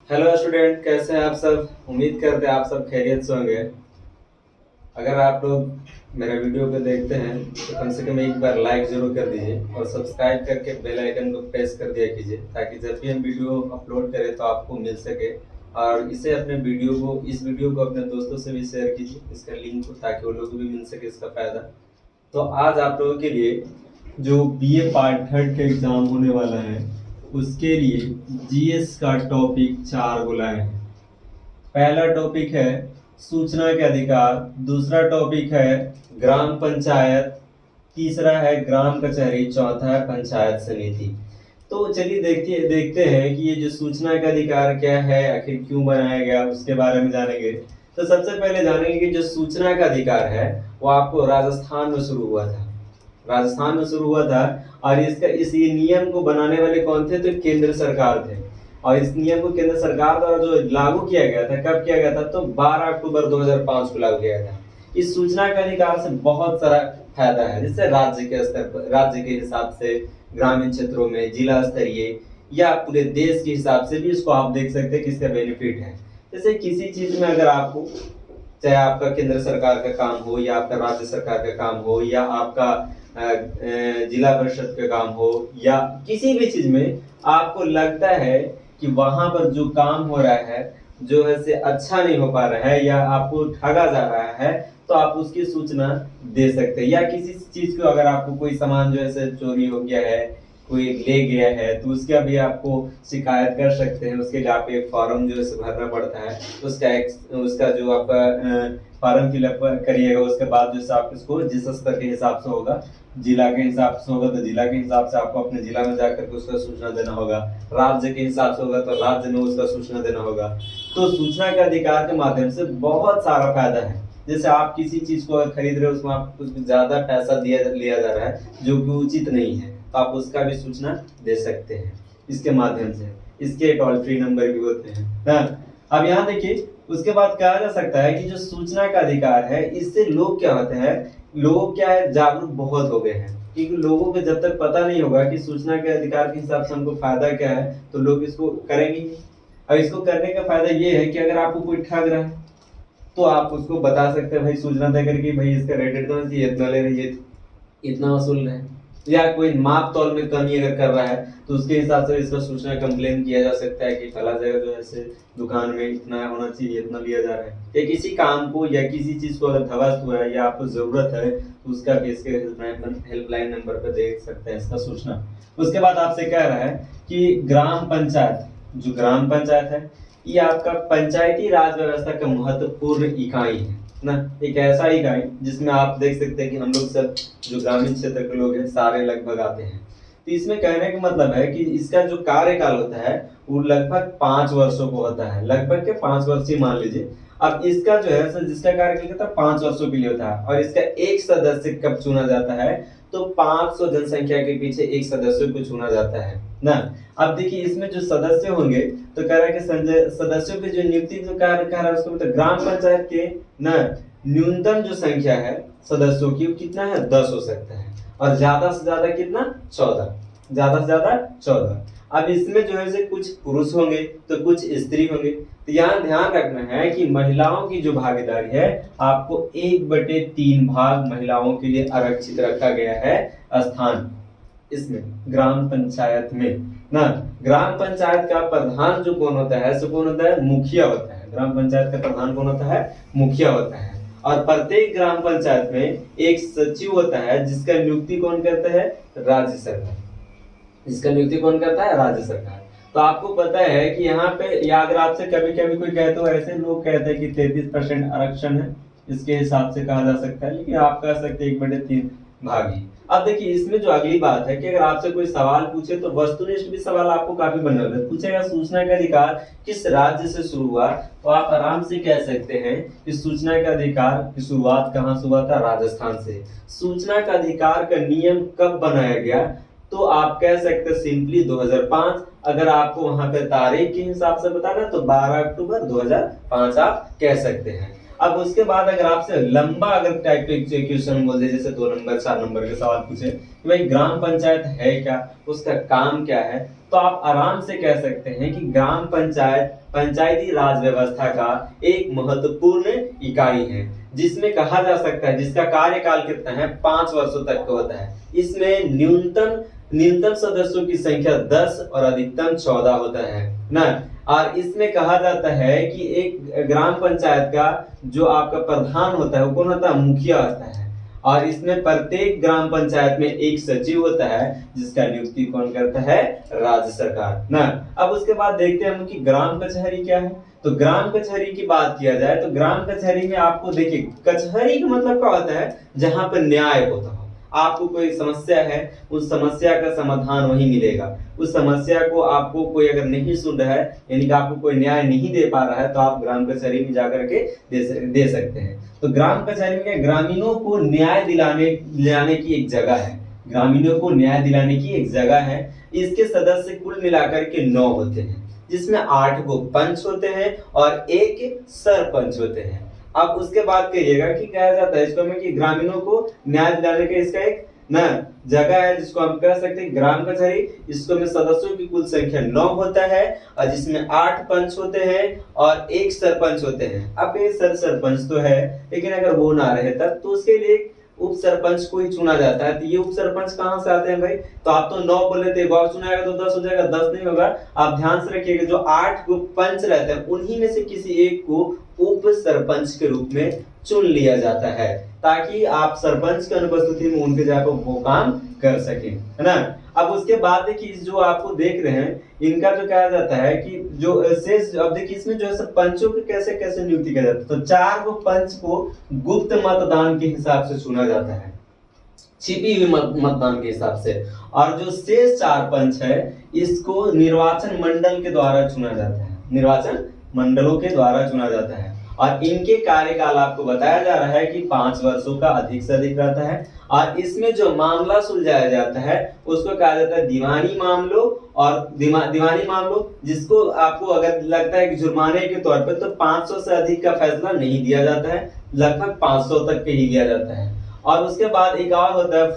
Hello student, कैसे हैं आप सब। उम्मीद करते हैं आप सब खैरियत से होंगे। अगर आप लोग मेरा वीडियो को देखते हैं तो कम से कम एक बार लाइक जरूर कर दीजिए और सब्सक्राइब करके बेल आइकन को प्रेस कर दिया कीजिए, ताकि जब भी हम वीडियो अपलोड करें तो आपको मिल सके। और इसे अपने इस वीडियो को अपने दोस्तों से भी शेयर कीजिए, इसका लिंक को, ताकि वो लोग को भी मिल सके इसका फायदा। तो आज आप लोगों के लिए जो बीए पार्ट थर्ड का एग्जाम होने वाला है उसके लिए जीएस का टॉपिक 4 बुलाए हैं। पहला टॉपिक है सूचना के अधिकार, दूसरा टॉपिक है ग्राम पंचायत, तीसरा है ग्राम कचहरी, चौथा है पंचायत समिति। तो चलिए देखते हैं कि ये जो सूचना का अधिकार क्या है, आखिर क्यों बनाया गया, उसके बारे में जानेंगे। तो सबसे पहले जानेंगे कि जो सूचना का अधिकार है वो आपको राजस्थान में शुरू हुआ था। राजस्थान में शुरू हुआ था और इसका ये नियम को बनाने वाले कौन थे, तो केंद्र सरकार थे। और इस नियम को केंद्र सरकार द्वारा जो लागू किया गया था, कब किया गया था, तो 12 अक्टूबर 2005 को लागू किया गया था। इस सूचना के अधिकार से बहुत सारा फायदा है, जिससे राज्य के स्तर पर, राज्य के हिसाब से, ग्रामीण क्षेत्रों में, जिला स्तरीय या पूरे देश के हिसाब से भी इसको आप देख सकते हैं कि इसका बेनिफिट है। जैसे किसी चीज में अगर आपको, चाहे आपका केंद्र सरकार का काम हो या आपका राज्य सरकार का काम हो या आपका जिला परिषद का काम हो, या किसी भी चीज में आपको लगता है कि वहां पर जो काम हो रहा है जो है से अच्छा नहीं हो पा रहा है या आपको ठगा जा रहा है, तो आप उसकी सूचना दे सकते हैं। या किसी चीज को, अगर आपको कोई सामान जो है चोरी हो गया है, कोई ले गया है, तो उसका भी आपको शिकायत कर सकते हैं। उसके लिए आप एक फॉर्म जो है भरना पड़ता है। उसका जो आपका फॉर्म फिलअप करिएगा, उसके बाद जो आप इसको जिस स्तर के हिसाब से होगा, जिला के हिसाब से होगा तो जिला के हिसाब से आपको अपने जिला में जाकर के उसका सूचना देना होगा। राज्य के हिसाब से होगा तो राज्य में उसका सूचना देना होगा। तो सूचना के अधिकार के माध्यम से बहुत सारा फायदा है। जैसे आप किसी चीज को खरीद रहे हो, उसमें आपको कुछ ज्यादा पैसा लिया जा रहा है जो कि उचित नहीं है, तो आप उसका भी सूचना दे सकते हैं इसके माध्यम से। इसके टोल फ्री नंबर भी होते हैं ना। अब यहाँ देखिए, उसके बाद कहा जा सकता है कि जो सूचना का अधिकार है, इससे लोग क्या होते हैं, लोग क्या है, जागरूक बहुत हो गए हैं। क्योंकि लोगों को जब तक पता नहीं होगा कि सूचना के अधिकार के हिसाब से हमको फायदा क्या है, तो लोग इसको करेंगे नहीं। अब इसको करने का फायदा ये है कि अगर आपको कोई ठग रहा है तो आप उसको बता सकते हैं, भाई सूचना दे करके, भाई इसका रेट इतना ले रही है, इतना वसूल रहे हैं। या कोई माप तौल में कमी अगर कर रहा है तो उसके हिसाब से इसका सूचना कंप्लेन किया जा सकता है कि फला जगह जो है दुकान में इतना होना चाहिए, इतना लिया जा रहा है। या किसी काम को या किसी चीज को अगर ध्वस्त हुआ है या आपको जरूरत है तो उसका भी इसके हेल्पलाइन नंबर पर देख सकते हैं इसका सूचना। उसके बाद आपसे कह रहा है कि ग्राम पंचायत, जो ग्राम पंचायत है, ये आपका पंचायती राज व्यवस्था का महत्वपूर्ण इकाई है ना। एक ऐसा इकाई जिसमें आप देख सकते हैं कि हम लोग सब जो ग्रामीण क्षेत्र के लोग हैं सारे लगभग आते हैं। तो इसमें कहने का मतलब है कि इसका जो कार्यकाल होता है वो लगभग 5 वर्षों को होता है, लगभग के 5 वर्ष ही मान लीजिए। अब इसका जो है सर, जिसका कार्यकाल होता है 5 वर्षों के लिए होता है। और इसका एक सदस्य कब चुना जाता है, तो 500 जनसंख्या के पीछे एक सदस्य को चुना जाता है ना। अब देखिए इसमें जो सदस्य होंगे, तो कह रहा है कि सदस्यों की जो नियुक्ति जो कार्य कर रहा है उसको मतलब ग्राम पंचायत के ना न्यूनतम जो संख्या है सदस्यों की, वो कितना है, 10 हो सकता है। और ज्यादा से ज्यादा कितना, 14, ज्यादा से ज्यादा 14। अब इसमें जो है कुछ पुरुष होंगे तो कुछ स्त्री होंगे। तो यहाँ ध्यान रखना है कि महिलाओं की जो भागीदारी है, आपको 1/3 भाग महिलाओं के लिए आरक्षित रखा गया है स्थान इसमें, ग्राम पंचायत में ना। ग्राम पंचायत का प्रधान जो कौन होता है, सो कौन होता है, मुखिया होता है। ग्राम पंचायत का प्रधान कौन होता है, मुखिया होता है। और प्रत्येक ग्राम पंचायत में एक सचिव होता है जिसका नियुक्ति कौन करता है, राज्य सरकार। जिसका नियुक्ति कौन करता है, राज्य सरकार। तो आपको पता है कि यहाँ पे, या अगर आपसे कभी कभी कोई कहते हो, ऐसे लोग कहते हैं कि 33% आरक्षण है, इसके हिसाब से कहा जा सकता है, लेकिन आप कह सकते हैं 1/3 भागी। अब देखिए इसमें जो अगली बात है कि अगर आपसे कोई सवाल पूछे तो वस्तुनिष्ठ भी सवाल आपको काफी बनने वाले पूछेगा। सूचना का अधिकार किस राज्य से शुरू हुआ, तो आप आराम से कह सकते हैं कि सूचना का अधिकार की शुरुआत कहाँ से हुआ था, राजस्थान से। सूचना का अधिकार का नियम कब बनाया गया, तो आप कह सकते हैं सिंपली 2005। अगर आपको वहां पे तारीख के हिसाब से बताना तो 12 अक्टूबर 2005 आप कह सकते हैं। अब उसके बाद अगर आपसे लंबा अगर टाइप के क्वेश्चन बोल दे, जैसे 2 नंबर 4 नंबर के सवाल पूछे कि भाई ग्राम पंचायत है क्या, उसका काम क्या है, तो आप आराम से कह सकते हैं कि ग्राम पंचायत पंचायती राज व्यवस्था का एक महत्वपूर्ण इकाई है, जिसमें कहा जा सकता है जिसका कार्यकाल कितना है, 5 वर्षों तक का होता है। इसमें न्यूनतम सदस्यों की संख्या 10 और अधिकतम 14 होता है ना। और इसमें कहा जाता है कि एक ग्राम पंचायत का जो आपका प्रधान होता है वो कौन होता है, मुखिया होता है। और इसमें प्रत्येक ग्राम पंचायत में एक सचिव होता है, जिसका नियुक्ति कौन करता है, राज्य सरकार ना। अब उसके बाद देखते हैं हम कि ग्राम कचहरी क्या है। तो ग्राम कचहरी की बात किया जाए तो ग्राम कचहरी में आपको देखिए, कचहरी का मतलब क्या होता है, जहां पर न्याय होता हो। आपको कोई समस्या है, उस समस्या का समाधान वहीं मिलेगा। उस समस्या को आपको कोई अगर नहीं सुन रहा है, यानी कि आपको कोई न्याय नहीं दे पा रहा है, तो आप ग्राम कचहरी में जाकर के दे सकते हैं। तो ग्राम कचहरी में ग्रामीणों को न्याय दिलाने की एक जगह है। ग्रामीणों को न्याय दिलाने की एक जगह है। इसके सदस्य कुल मिलाकर के 9 होते हैं, जिसमें 8 को पंच होते हैं और 1 सरपंच होते हैं। अब उसके बाद कहिएगा कि कहा जाता है इसको में कि ग्रामीणों को न्याय दिलाने का इसका एक ना जगह है, जिसको हम कह सकते हैं ग्राम कचहरी। इसको में सदस्यों की कुल संख्या 9 होता है, और जिसमें 8 पंच होते हैं और 1 सरपंच होते हैं। अब ये सरपंच तो है, लेकिन अगर वो ना रहे तब तो उसके लिए उप सरपंच को ही चुना जाता है। तो ये उप सरपंच कहाँ से आते हैं भाई, तो आप तो 9 बोले थे, एक और चुनाएगा तो 10 हो जाएगा, 10 नहीं होगा। आप ध्यान से रखिएगा, जो 8 को पंच रहते हैं उन्हीं में से किसी एक को उप सरपंच के रूप में चुन लिया जाता है, ताकि आप सरपंच की अनुपस्थिति में उनके जगह वो काम कर सकें, है ना। अब उसके बाद देखिए, जो आपको देख रहे हैं इनका जो कहा जाता है कि जो शेष, अब देखिए इसमें जो है पंचों की कैसे कैसे नियुक्ति किया जाता है। तो 4 को पंच को गुप्त मतदान के हिसाब से चुना जाता है, छिपी हुई मतदान के हिसाब से। और जो शेष 4 पंच है, इसको निर्वाचन मंडल के द्वारा चुना जाता है, निर्वाचन मंडलों के द्वारा चुना जाता है। और इनके कार्यकाल आपको बताया जा रहा है कि 5 वर्षों का अधिक से अधिक रहता है। और इसमें जो मामला सुलझाया जाता है उसको कहा जाता है दीवानी मामलों। और दीवानी मामलों, जिसको आपको अगर लगता है कि जुर्माने के तौर पर, तो 500 से अधिक का फैसला नहीं दिया जाता है, लगभग 500 तक के ही दिया जाता है। और उसके बाद एक और होता है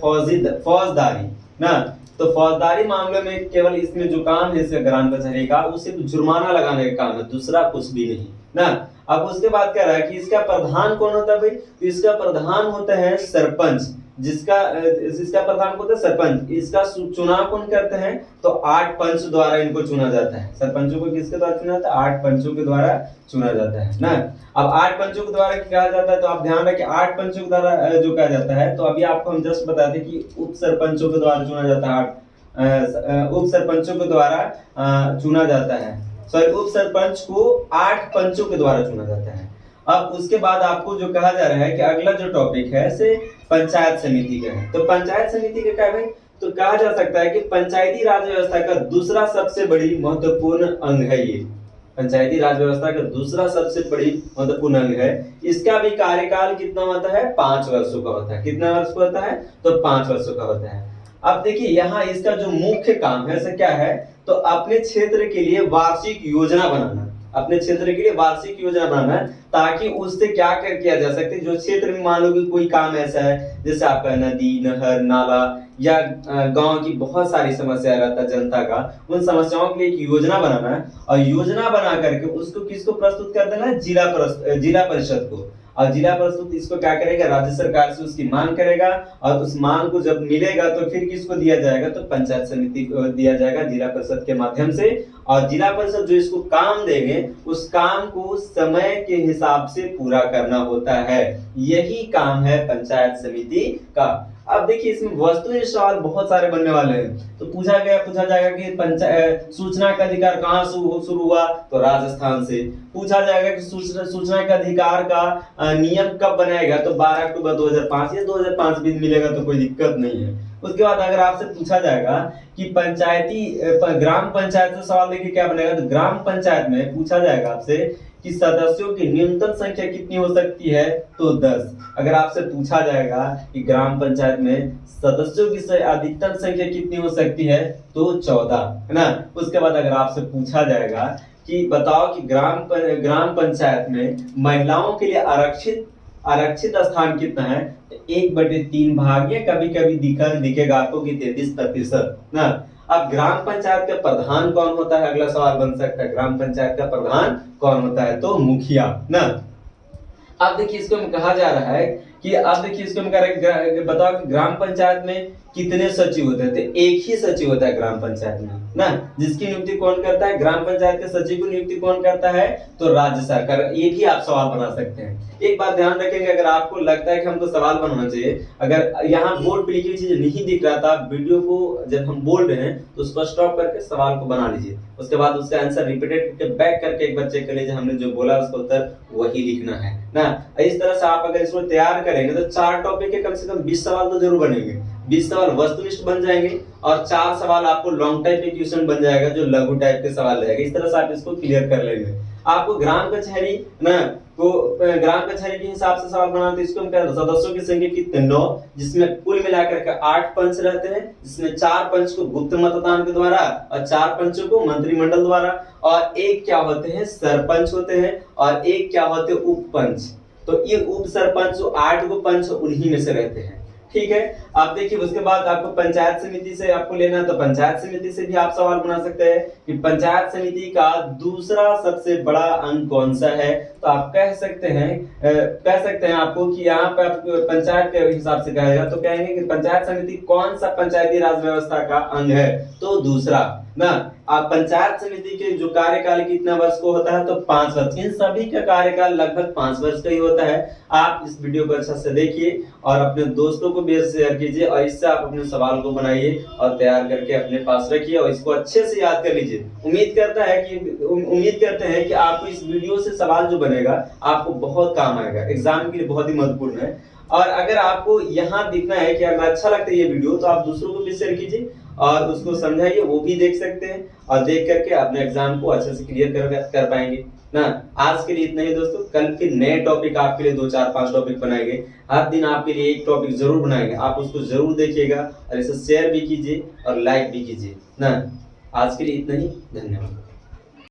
फौजदारी ना। तो फौजदारी मामले में केवल इसमें जो काम है इसका ग्राम कचहरी का, वो सिर्फ जुर्माना लगाने का काम है, दूसरा कुछ भी नहीं ना। अब उसके बाद कह रहा है कि इसका प्रधान कौन होता है भाई, तो इसका प्रधान होता है सरपंच, इसका प्रधान होता है सरपंच। इसका चुनाव कौन करते हैं, तो 8 पंच द्वारा इनको चुना जाता है। सरपंचों को किसके द्वारा चुना जाता है, 8 पंचों के द्वारा चुना जाता है ना। अब 8 पंचों के द्वारा कहा जाता है, तो आप ध्यान रखिए 8 पंचों के द्वारा जो कहा जाता है, तो अभी आपको हम जस्ट बताते कि उप सरपंचों के द्वारा चुना जाता है, उप सरपंचों के द्वारा चुना जाता है। सॉरी, उप सरपंच को 8 पंचों के द्वारा चुना जाता है। अब उसके बाद आपको जो कहा जा रहा है कि अगला जो टॉपिक है से पंचायत समिति का है। तो पंचायत समिति का क्या है, तो कहा जा सकता है कि पंचायती राज व्यवस्था का दूसरा सबसे बड़ी महत्वपूर्ण अंग है ये। पंचायती राज व्यवस्था का दूसरा सबसे बड़ी महत्वपूर्ण अंग है। इसका भी कार्यकाल कितना होता है, 5 वर्षों का होता है। कितना वर्ष का होता है, तो 5 वर्षों का होता है। अब देखिए यहाँ इसका जो मुख्य काम है से क्या है, तो अपने क्षेत्र के लिए वार्षिक योजना बनाना, अपने क्षेत्र के लिए वार्षिक योजना बनाना, ताकि उससे क्या किया जा सकता है। जो क्षेत्र में मान लो कि कोई काम ऐसा है, जैसे आपका नदी, नहर, नाला या गांव की बहुत सारी समस्या रहता है जनता का, उन समस्याओं के लिए एक योजना बनाना है। और योजना बना करके उसको किसको प्रस्तुत कर देना है, जिला परिषद को। और जिला परिषद इसको क्या करेगा, राज्य सरकार से उसकी मांग करेगा, और उस मांग को जब मिलेगा तो फिर किसको दिया जाएगा, तो पंचायत समिति को दिया जाएगा जिला परिषद के माध्यम से। और जिला परिषद जो इसको काम देंगे, उस काम को समय के हिसाब से पूरा करना होता है। यही काम है पंचायत समिति का। अब देखिए इसमें वस्तुनिष्ठ सवाल बहुत सारे बनने वाले हैं। तो पूछा जाएगा कि पंचायत सूचना का अधिकार कहाँ शुरू हुआ, तो राजस्थान से। पूछा जाएगा कि सूचना का अधिकार का नियम कब बनाएगा, तो 12 अक्टूबर 2005 या 2005 भी मिलेगा तो कोई दिक्कत नहीं है। उसके बाद अगर आपसे पूछा जाएगा कि ग्राम पंचायत से सवाल देखिए क्या बनेगा, तो ग्राम पंचायत में पूछा जाएगा आपसे कि सदस्यों की न्यूनतम संख्या कितनी हो सकती है, तो 10। अगर आपसे पूछा जाएगा कि ग्राम पंचायत में सदस्यों की अधिकतम संख्या कितनी हो सकती है, तो 14, है ना। उसके बाद अगर आपसे पूछा जाएगा कि बताओ कि ग्राम पंचायत में महिलाओं के लिए आरक्षित स्थान कितना है, तो 1/3 भाग, या कभी कभी दिखेगा आपको कि 33% ना। अब ग्राम पंचायत का प्रधान कौन होता है, अगला सवाल बन सकता है, ग्राम पंचायत का प्रधान कौन होता है, तो मुखिया ना। अब देखिए इसको हम कहा जा रहा है कि अब देखिए इसको हम बताओ कि ग्राम पंचायत में कितने सचिव होते हैं, तो एक ही सचिव होता है ग्राम पंचायत में ना, जिसकी नियुक्ति कौन करता है, ग्राम पंचायत के सचिव की नियुक्ति कौन करता है, तो राज्य सरकार। ये भी आप सवाल बना सकते हैं। एक बात ध्यान रखेंगे, अगर आपको लगता है कि हमको सवाल बनाना चाहिए, अगर यहाँ बोर्ड पे लिखी हुई चीज नहीं दिख रहा था, वीडियो को जब हम बोल रहे हैं तो उसको स्टॉप करके सवाल को बना लीजिए, उसके बाद उसका आंसर रिपीटेड करके बैक करके एक बार चेक कर लीजिए, हमने जो बोला उसका उत्तर वही लिखना है ना। इस तरह से आप अगर इसको तैयार करेंगे तो 4 टॉपिक के कम से कम 20 सवाल तो जरूर बनेंगे। 20 सवाल वस्तुनिष्ठ बन जाएंगे और 4 सवाल आपको लॉन्ग टाइप के क्वेश्चन बन जाएगा, जो लघु टाइप के सवाल रहेगा। इस तरह से आप इसको क्लियर कर लेंगे। आपको ग्राम कचहरी ना को ग्राम कचहरी के हिसाब से सवाल बनाते हैं, इसको हम कहते हैं सदस्यों की संख्या कितने, 9, जिसमें कुल मिलाकर के 8 पंच रहते हैं, जिसमें 4 पंच को गुप्त मतदान के द्वारा और 4 पंचों को मंत्रिमंडल द्वारा, और एक क्या होते हैं, सरपंच होते हैं, और एक क्या होते हैं, उप पंच। तो ये उप सरपंच जो 8 को पंच उन्हीं में से रहते हैं, ठीक है। आप देखिए उसके बाद आपको पंचायत समिति से आपको लेना है, तो पंचायत समिति से भी आप सवाल बना सकते हैं कि पंचायत समिति का दूसरा सबसे बड़ा अंग कौन सा है, तो आप कह सकते हैं आपको कि यहाँ पे आप पंचायत के हिसाब से कहेगा तो कहेंगे कि पंचायत समिति कौन सा पंचायती राज व्यवस्था का अंग है, तो दूसरा ना। आप पंचायत समिति के जो कार्यकाल कितना वर्ष को होता है, तो 5 वर्ष। इन सभी का कार्यकाल लगभग 5 वर्ष का ही होता है। आप इस वीडियो को अच्छा से देखिए और अपने दोस्तों को भी शेयर कीजिए, और इससे आप अपने सवाल को बनाइए और तैयार करके अपने पास रखिए और इसको अच्छे से याद कर लीजिए। उम्मीद करते हैं कि आपको इस वीडियो से सवाल जो बनेगा आपको बहुत काम आएगा, एग्जाम के लिए बहुत ही महत्वपूर्ण है। और अगर आपको यहाँ दिखना है कि अगर अच्छा लगता है ये वीडियो, तो आप दूसरों को भी शेयर कीजिए और उसको समझाइए, वो भी देख सकते हैं और देख करके अपने एग्जाम को अच्छे से क्लियर कर पाएंगे ना। आज के लिए इतना ही दोस्तों, कल फिर नए टॉपिक आपके लिए 2, 4, 5 टॉपिक बनाएंगे। हर दिन आपके लिए एक टॉपिक जरूर बनाएंगे, आप उसको जरूर देखिएगा और इसे शेयर भी कीजिए और लाइक भी कीजिए ना। आज के लिए इतना ही, धन्यवाद।